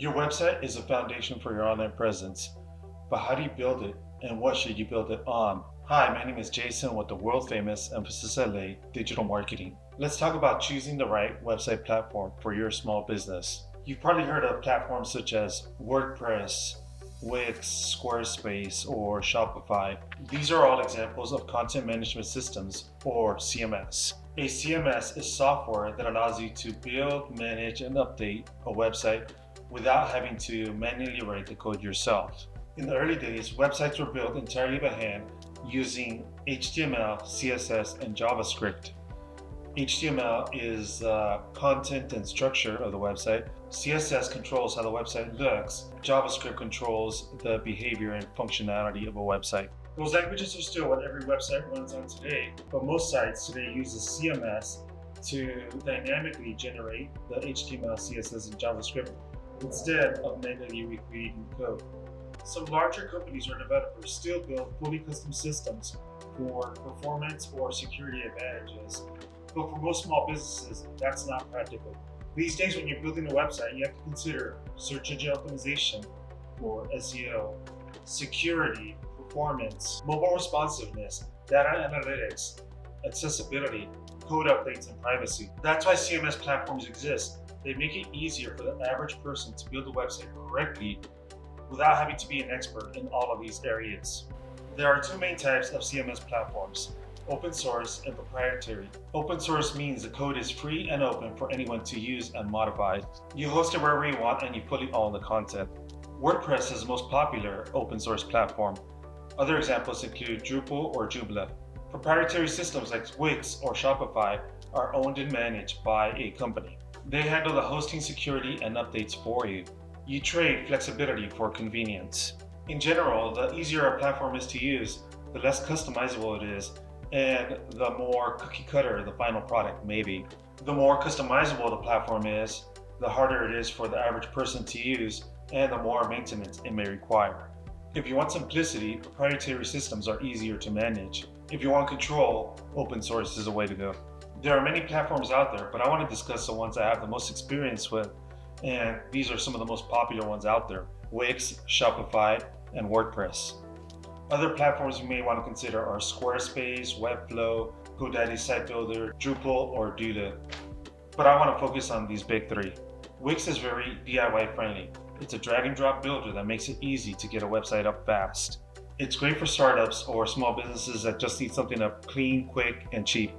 Your website is a foundation for your online presence, but how do you build it and what should you build it on? Hi, my name is Jason with the world famous Emphasis LA Digital Marketing. Let's talk about choosing the right website platform for your small business. You've probably heard of platforms such as WordPress, Wix, Squarespace, or Shopify. These are all examples of content management systems, or CMS. A CMS is software that allows you to build, manage, and update a website without having to manually write the code yourself. In the early days, websites were built entirely by hand using HTML, CSS, and JavaScript. HTML is the content and structure of the website. CSS controls how the website looks. JavaScript controls the behavior and functionality of a website. Those languages are still what every website runs on today, but most sites today use a CMS to dynamically generate the HTML, CSS, and JavaScript instead of manually recreating code. Some larger companies or developers still build fully custom systems for performance or security advantages. But for most small businesses, that's not practical. These days, when you're building a website, you have to consider search engine optimization for SEO, security, performance, mobile responsiveness, data analytics, accessibility, code updates, and privacy. That's why CMS platforms exist. They make it easier for the average person to build a website correctly without having to be an expert in all of these areas. There are two main types of CMS platforms: open source and proprietary. Open source means the code is free and open for anyone to use and modify. You host it wherever you want and you fully own the content. WordPress is the most popular open source platform. Other examples include Drupal or Joomla. Proprietary systems like Wix or Shopify are owned and managed by a company. They handle the hosting, security, and updates for you. You trade flexibility for convenience. In general, the easier a platform is to use, the less customizable it is, and the more cookie cutter the final product may be. The more customizable the platform is, the harder it is for the average person to use, and the more maintenance it may require. If you want simplicity, proprietary systems are easier to manage. If you want control, open source is the way to go. There are many platforms out there, but I want to discuss the ones I have the most experience with, and these are some of the most popular ones out there: Wix, Shopify, and WordPress. Other platforms you may want to consider are Squarespace, Webflow, GoDaddy Site Builder, Drupal, or Duda. But I want to focus on these big three. Wix is very DIY friendly. It's a drag and drop builder that makes it easy to get a website up fast. It's great for startups or small businesses that just need something up clean, quick, and cheap.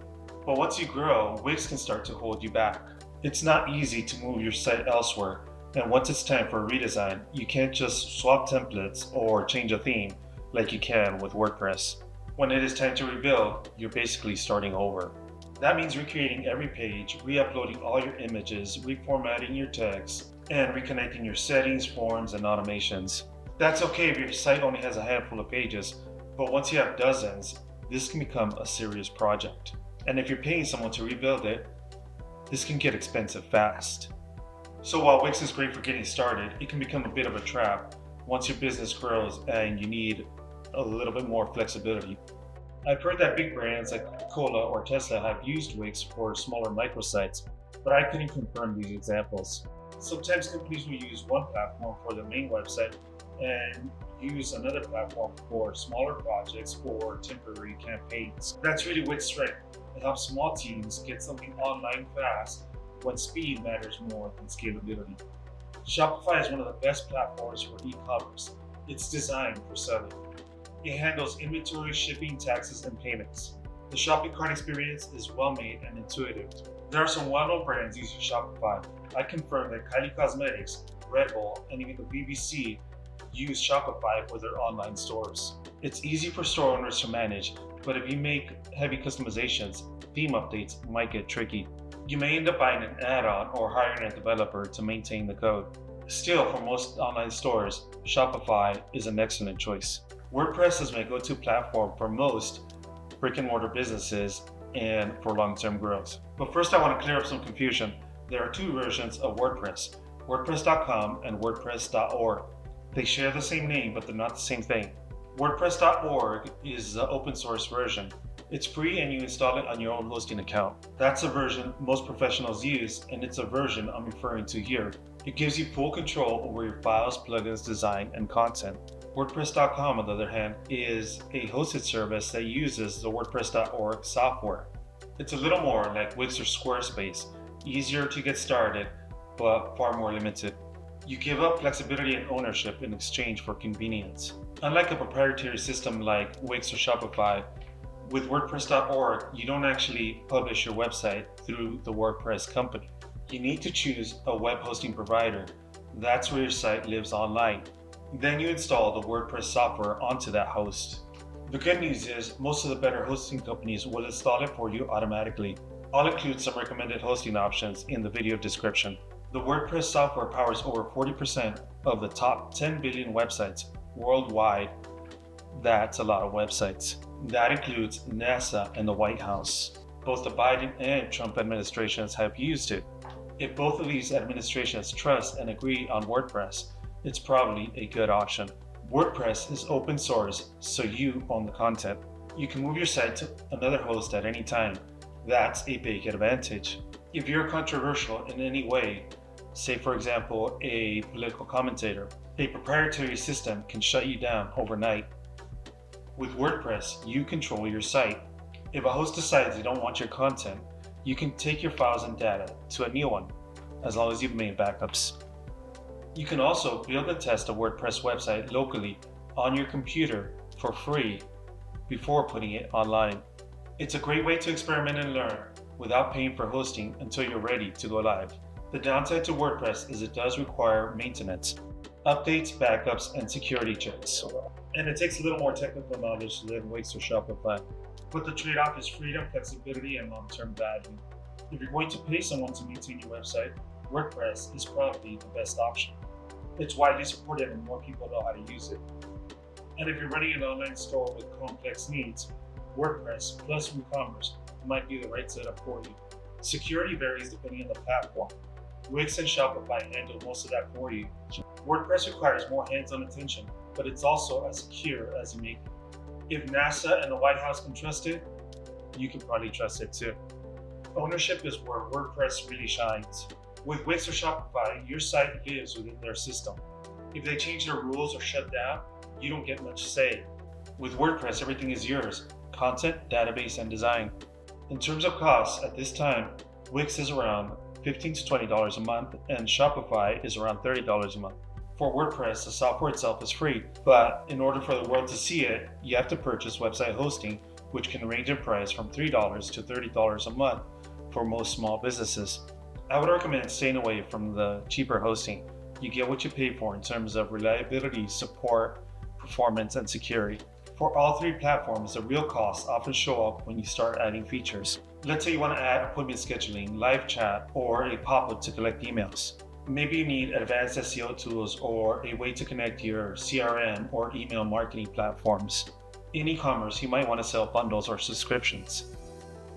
But once you grow, Wix can start to hold you back. It's not easy to move your site elsewhere, and once it's time for a redesign, you can't just swap templates or change a theme like you can with WordPress. When it is time to rebuild, you're basically starting over. That means recreating every page, re-uploading all your images, reformatting your text, and reconnecting your settings, forms, and automations. That's okay if your site only has a handful of pages, but once you have dozens, this can become a serious project. And if you're paying someone to rebuild it, this can get expensive fast. So while Wix is great for getting started, it can become a bit of a trap once your business grows and you need a little bit more flexibility. I've heard that big brands like Coca-Cola or Tesla have used Wix for smaller microsites, but I couldn't confirm these examples. Sometimes companies will use one platform for their main website and use another platform for smaller projects or temporary campaigns. That's really Wix's strength. It helps small teams get something online fast when speed matters more than scalability. Shopify is one of the best platforms for e-commerce. It's designed for selling. It handles inventory, shipping, taxes, and payments. The shopping cart experience is well made and intuitive. There are some well-known brands using Shopify. I confirm that Kylie Cosmetics, Red Bull, and even the BBC use Shopify for their online stores. It's easy for store owners to manage, but if you make heavy customizations, theme updates might get tricky. You may end up buying an add-on or hiring a developer to maintain the code. Still, for most online stores, Shopify is an excellent choice. WordPress is my go-to platform for most brick-and-mortar businesses and for long-term growth. But first I want to clear up some confusion. There are two versions of WordPress, WordPress.com and WordPress.org. They share the same name, but they're not the same thing. WordPress.org is the open source version. It's free and you install it on your own hosting account. That's a version most professionals use, and it's a version I'm referring to here. It gives you full control over your files, plugins, design, and content. WordPress.com, on the other hand, is a hosted service that uses the WordPress.org software. It's a little more like Wix or Squarespace, easier to get started, but far more limited. You give up flexibility and ownership in exchange for convenience. Unlike a proprietary system like Wix or Shopify, with WordPress.org, you don't actually publish your website through the WordPress company. You need to choose a web hosting provider. That's where your site lives online. Then you install the WordPress software onto that host. The good news is most of the better hosting companies will install it for you automatically. I'll include some recommended hosting options in the video description. The WordPress software powers over 40% of the top 10 billion websites worldwide. That's a lot of websites. That includes NASA and the White House. Both the Biden and Trump administrations have used it. If both of these administrations trust and agree on WordPress, it's probably a good option. WordPress is open source, so you own the content. You can move your site to another host at any time. That's a big advantage. If you're controversial in any way, say for example a political commentator, a proprietary system can shut you down overnight. With WordPress, you control your site. If a host decides they don't want your content, you can take your files and data to a new one, as long as you've made backups. You can also build and test a WordPress website locally on your computer for free before putting it online. It's a great way to experiment and learn without paying for hosting until you're ready to go live. The downside to WordPress is it does require maintenance, updates, backups, and security checks. And it takes a little more technical knowledge than Wix or Shopify. But the trade-off is freedom, flexibility, and long-term value. If you're going to pay someone to maintain your website, WordPress is probably the best option. It's widely supported and more people know how to use it. And if you're running an online store with complex needs, WordPress plus WooCommerce might be the right setup for you. Security varies depending on the platform. Wix and Shopify handle most of that for you. WordPress requires more hands-on attention, but it's also as secure as you make it. If NASA and the White House can trust it, you can probably trust it too. Ownership is where WordPress really shines. With Wix or Shopify, your site lives within their system. If they change their rules or shut down, you don't get much say. With WordPress, everything is yours: content, database, and design. In terms of costs, at this time, Wix is around $15 to $20 a month, and Shopify is around $30 a month. For WordPress, the software itself is free, but in order for the world to see it, you have to purchase website hosting, which can range in price from $3 to $30 a month for most small businesses. I would recommend staying away from the cheaper hosting. You get what you pay for in terms of reliability, support, performance, and security. For all three platforms, the real costs often show up when you start adding features. Let's say you want to add appointment scheduling, live chat, or a pop-up to collect emails. Maybe you need advanced SEO tools or a way to connect your CRM or email marketing platforms. In e-commerce, you might want to sell bundles or subscriptions.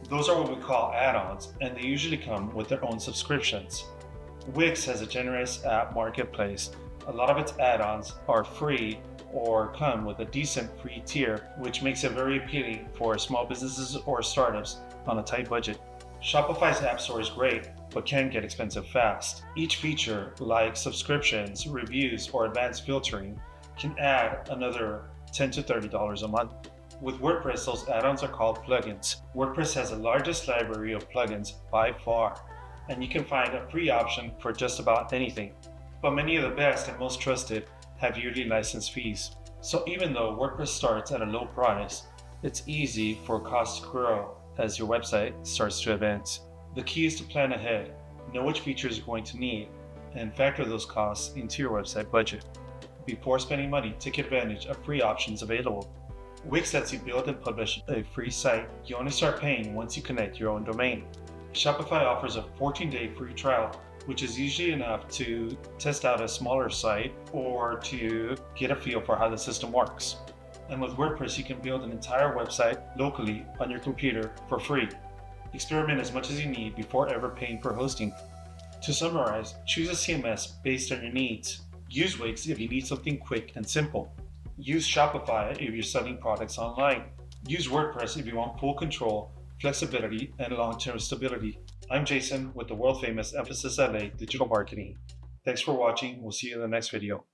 Those are what we call add-ons, and they usually come with their own subscriptions. Wix has a generous app marketplace. A lot of its add-ons are free or come with a decent free tier, which makes it very appealing for small businesses or startups on a tight budget. Shopify's App Store is great, but can get expensive fast. Each feature, like subscriptions, reviews, or advanced filtering, can add another $10 to $30 a month. With WordPress, those add-ons are called plugins. WordPress has the largest library of plugins by far, and you can find a free option for just about anything. But many of the best and most trusted have yearly license fees. So even though WordPress starts at a low price, it's easy for costs to grow as your website starts to advance. The key is to plan ahead, know which features you're going to need, and factor those costs into your website budget. Before spending money, take advantage of free options available. Wix lets you build and publish a free site. You only start paying once you connect your own domain. Shopify offers a 14-day free trial, which is usually enough to test out a smaller site or to get a feel for how the system works. And with WordPress, you can build an entire website locally on your computer for free. Experiment as much as you need before ever paying for hosting. To summarize, choose a CMS based on your needs. Use Wix if you need something quick and simple. Use Shopify if you're selling products online. Use WordPress if you want full control, flexibility, and long-term stability. I'm Jason with the world-famous Emphasis LA Digital Marketing. Thanks for watching. We'll see you in the next video.